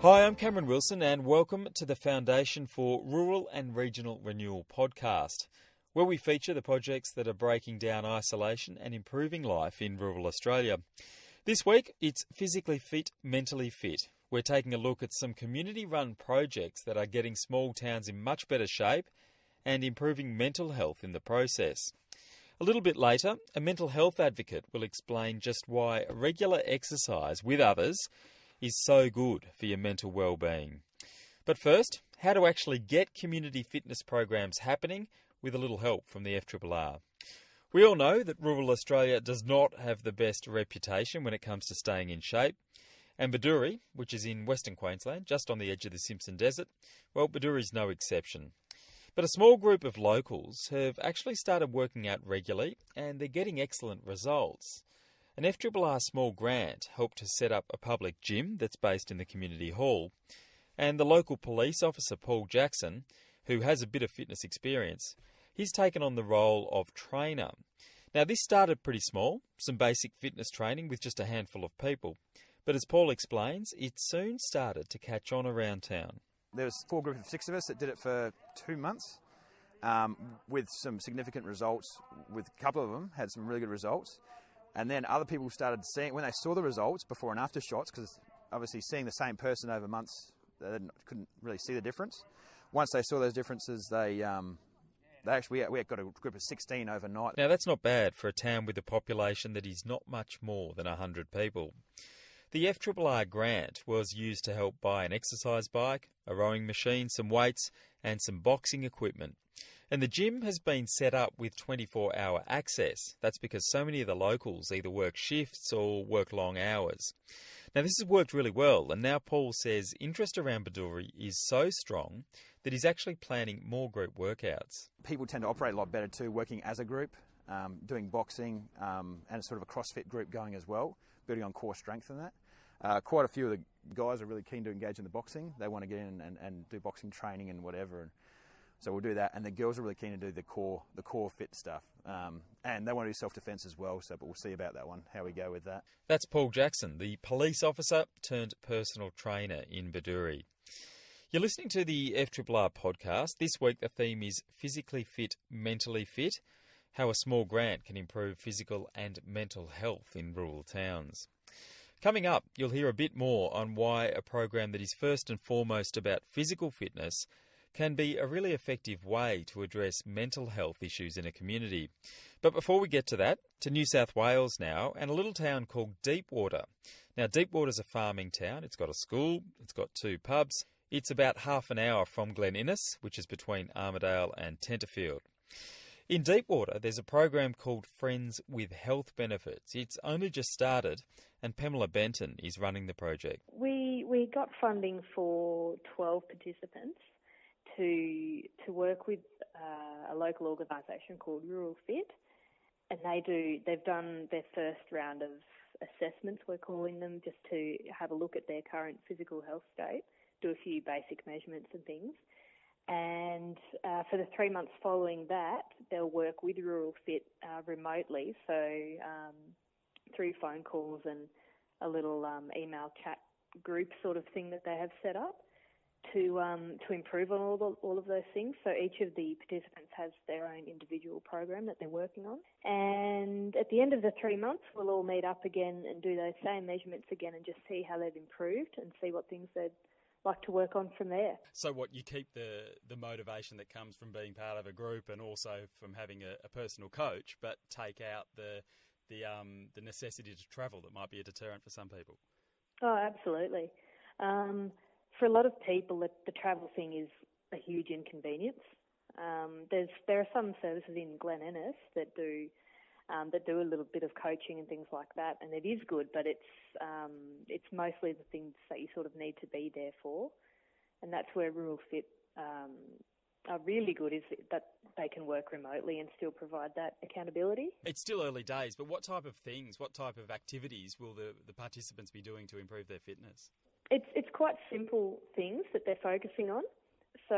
Hi, I'm Cameron Wilson and welcome to the Foundation for Rural and Regional Renewal podcast, where we feature the projects that are breaking down isolation and improving life in rural Australia. This week, it's Physically Fit, Mentally Fit. We're taking a look at some community-run projects that are getting small towns in much better shape and improving mental health in the process. A little bit later, a mental health advocate will explain just why regular exercise with others is so good for your mental well-being. But first, how to actually get community fitness programs happening with a little help from the FRRR. We all know that rural Australia does not have the best reputation when it comes to staying in shape. And Windorah, which is in Western Queensland, just on the edge of the Simpson Desert, well, Windorah is no exception. But a small group of locals have actually started working out regularly and they're getting excellent results. An FRRR small grant helped to set up a public gym that's based in the community hall. And the local police officer, Paul Jackson, who has a bit of fitness experience, he's taken on the role of trainer. Now, this started pretty small, some basic fitness training with just a handful of people. But as Paul explains, it soon started to catch on around town. There was a 4 group of 6 of us that did it for 2 months with some significant results. With a couple of them had some really good results. And then other people started seeing, when they saw the results, before and after shots, because obviously seeing the same person over months, they couldn't really see the difference. Once they saw those differences, we got a group of 16 overnight. Now that's not bad for a town with a population that is not much more than 100 people. The FRRR grant was used to help buy an exercise bike, a rowing machine, some weights and some boxing equipment. And the gym has been set up with 24-hour access. That's because so many of the locals either work shifts or work long hours. Now this has worked really well, and now Paul says interest around Windorah is so strong that he's actually planning more group workouts. People tend to operate a lot better too, working as a group, doing boxing and sort of a CrossFit group going as well, building on core strength in that. Quite a few of the guys are really keen to engage in the boxing. They want to get in and do boxing training and whatever. So we'll do that, and the girls are really keen to do the core fit stuff, and they want to do self-defence as well. But we'll see about that one, how we go with that. That's Paul Jackson, the police officer turned personal trainer in Windorah. You're listening to the FRRR podcast. This week the theme is Physically Fit, Mentally Fit, how a small grant can improve physical and mental health in rural towns. Coming up, you'll hear a bit more on why a program that is first and foremost about physical fitness can be a really effective way to address mental health issues in a community. But before we get to that, to New South Wales now, and a little town called Deepwater. Now, Deepwater's a farming town. It's got a school, it's got 2 pubs. It's about half an hour from Glen Innes, which is between Armidale and Tenterfield. In Deepwater, there's a program called Friends with Health Benefits. It's only just started, and Pamela Benton is running the project. We got funding for 12 participants to work with a local organisation called Rural Fit, and they've done their first round of assessments, we're calling them, just to have a look at their current physical health state, do a few basic measurements and things. And for the 3 months following that, they'll work with Rural Fit remotely, so through phone calls and a little email chat group sort of thing that they have set up to improve on all of those things. So each of the participants has their own individual program that they're working on. And at the end of the 3 months, we'll all meet up again and do those same measurements again and just see how they've improved and see what things they'd like to work on from there. So what, you keep the motivation that comes from being part of a group and also from having a personal coach, but take out the necessity to travel that might be a deterrent for some people? Oh, absolutely. For a lot of people, the travel thing is a huge inconvenience. There are some services in Glen Innes that do a little bit of coaching and things like that, and it is good, but it's mostly the things that you sort of need to be there for, and that's where Rural Fit are really good, is that they can work remotely and still provide that accountability. It's still early days, but what type of things, what type of activities will the participants be doing to improve their fitness? It's quite simple things that they're focusing on. So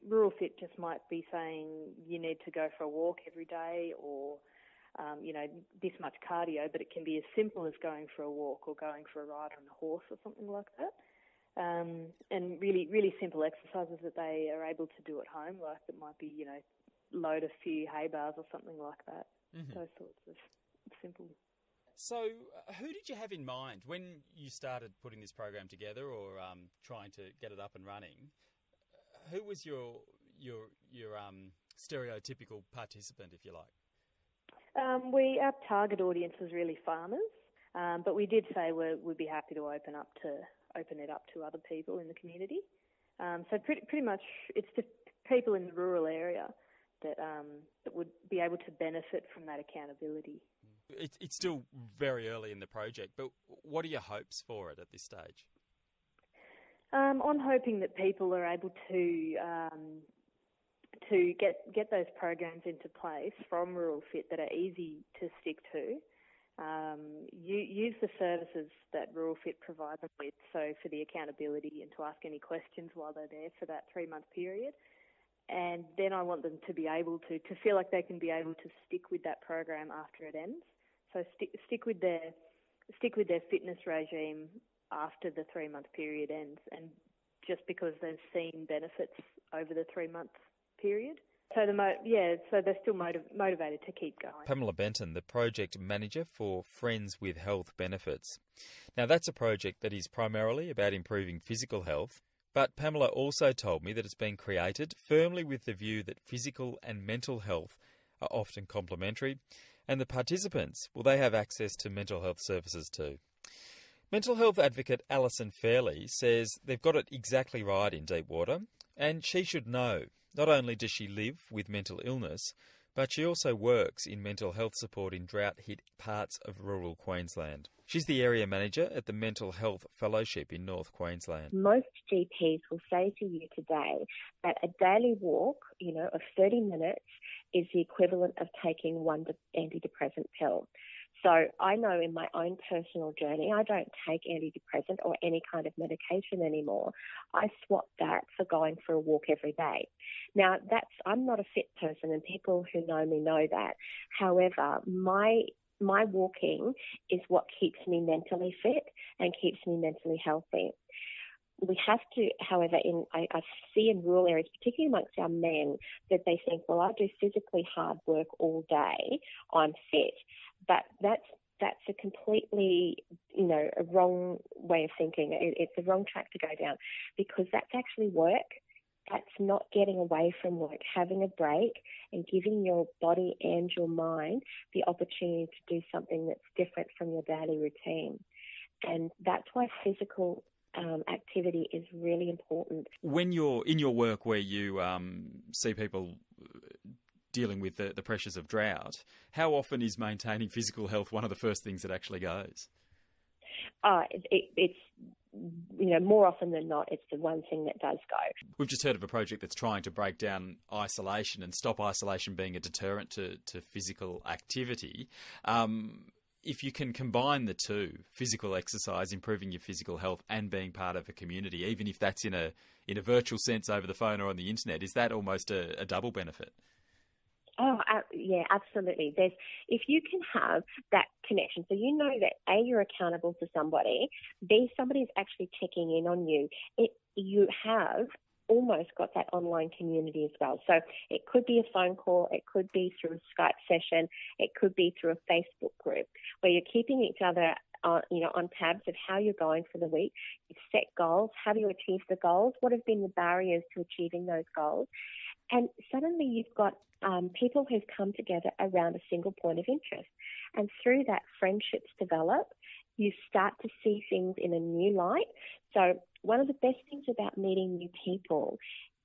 Rural Fit just might be saying you need to go for a walk every day, or this much cardio, but it can be as simple as going for a walk or going for a ride on a horse or something like that. and really, really simple exercises that they are able to do at home, like it might be, load a few hay bales or something like that. Mm-hmm. Those sorts of simple. So who did you have in mind when you started putting this program together or trying to get it up and running? Who was your stereotypical participant, if you like? Our target audience was really farmers, but we did say we'd be happy to open it up to other people in the community. So pretty much it's the people in the rural area that would be able to benefit from that accountability. It's still very early in the project, but what are your hopes for it at this stage? I'm hoping that people are able to get those programs into place from Rural Fit that are easy to stick to. Use the services that Rural Fit provide them with, so for the accountability and to ask any questions while they're there for that 3-month period. And then I want them to be able to feel like they can be able to stick with that program after it ends. So stick with their fitness regime after the 3-month period ends, and just because they've seen benefits over the 3-month period. So so they're still motivated to keep going. Pamela Benton, the project manager for Friends with Health Benefits. Now that's a project that is primarily about improving physical health, but Pamela also told me that it's been created firmly with the view that physical and mental health are often complementary, and the participants, they have access to mental health services too. Mental health advocate Alison Fairleigh says they've got it exactly right in Deepwater, and she should know. Not only does she live with mental illness, but she also works in mental health support in drought-hit parts of rural Queensland. She's the area manager at the Mental Health Fellowship in North Queensland. Most GPs will say to you today that a daily walk, of 30 minutes is the equivalent of taking one antidepressant pill. So I know in my own personal journey, I don't take antidepressant or any kind of medication anymore. I swap that for going for a walk every day. Now, I'm not a fit person, and people who know me know that. However, my walking is what keeps me mentally fit and keeps me mentally healthy. We have to, however, I see in rural areas, particularly amongst our men, that they think, well, I do physically hard work all day, I'm fit. But that's a completely, a wrong way of thinking. It's a wrong track to go down, because that's actually work. That's not getting away from work, having a break and giving your body and your mind the opportunity to do something that's different from your daily routine. And that's why physical activity is really important. When you're in your work where you see people dealing with the pressures of drought, how often is maintaining physical health one of the first things that actually goes? It's more often than not, it's the one thing that does go. We've just heard of a project that's trying to break down isolation and stop isolation being a deterrent to physical activity. If you can combine the two, physical exercise, improving your physical health, and being part of a community, even if that's in a virtual sense over the phone or on the internet, is that almost a double benefit? Oh, yeah, absolutely. If you can have that connection, so you know that A, you're accountable to somebody, B, somebody's actually checking in on you, you have almost got that online community as well. So it could be a phone call, it could be through a Skype session, it could be through a Facebook group where you're keeping each other on tabs of how you're going for the week. You've set goals. Have you achieved the goals? What have been the barriers to achieving those goals? And suddenly you've got people who've come together around a single point of interest. And through that, friendships develop. You start to see things in a new light. So one of the best things about meeting new people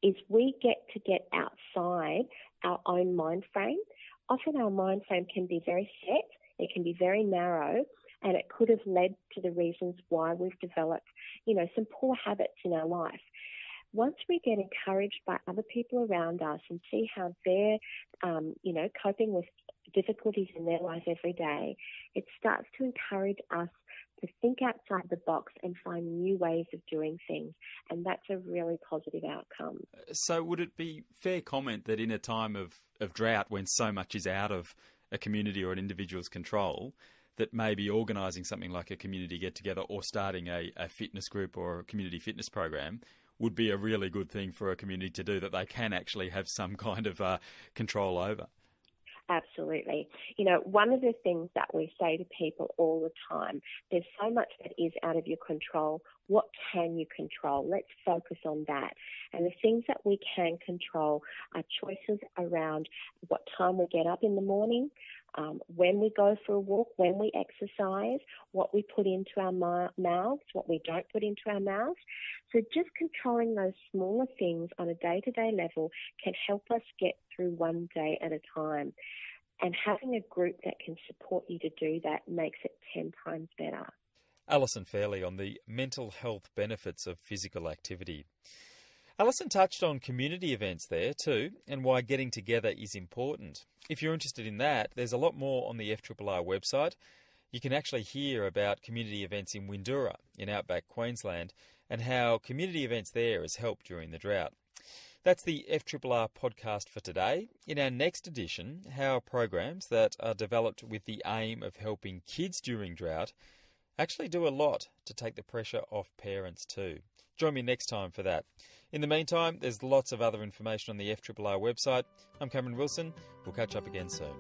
is we get to get outside our own mind frame. Often our mind frame can be very set, it can be very narrow, and it could have led to the reasons why we've developed, some poor habits in our life. Once we get encouraged by other people around us and see how they're, coping with difficulties in their life every day, it starts to encourage us to think outside the box and find new ways of doing things. And that's a really positive outcome. So would it be fair comment that in a time of drought when so much is out of a community or an individual's control, that maybe organising something like a community get-together or starting a fitness group or a community fitness program would be a really good thing for a community to do, that they can actually have some kind of control over. Absolutely. You know, one of the things that we say to people all the time, there's so much that is out of your control. What can you control? Let's focus on that. And the things that we can control are choices around what time we get up in the morning, when we go for a walk, when we exercise, what we put into our mouths, what we don't put into our mouths. So just controlling those smaller things on a day-to-day level can help us get through one day at a time. And having a group that can support you to do that makes it 10 times better. Alison Fairleigh on the mental health benefits of physical activity. Alison touched on community events there too, and why getting together is important. If you're interested in that, there's a lot more on the FRRR website. You can actually hear about community events in Windorah in outback Queensland and how community events there has helped during the drought. That's the FRRR podcast for today. In our next edition, how programs that are developed with the aim of helping kids during drought actually do a lot to take the pressure off parents too. Join me next time for that. In the meantime, there's lots of other information on the FRRR website. I'm Cameron Wilson. We'll catch up again soon.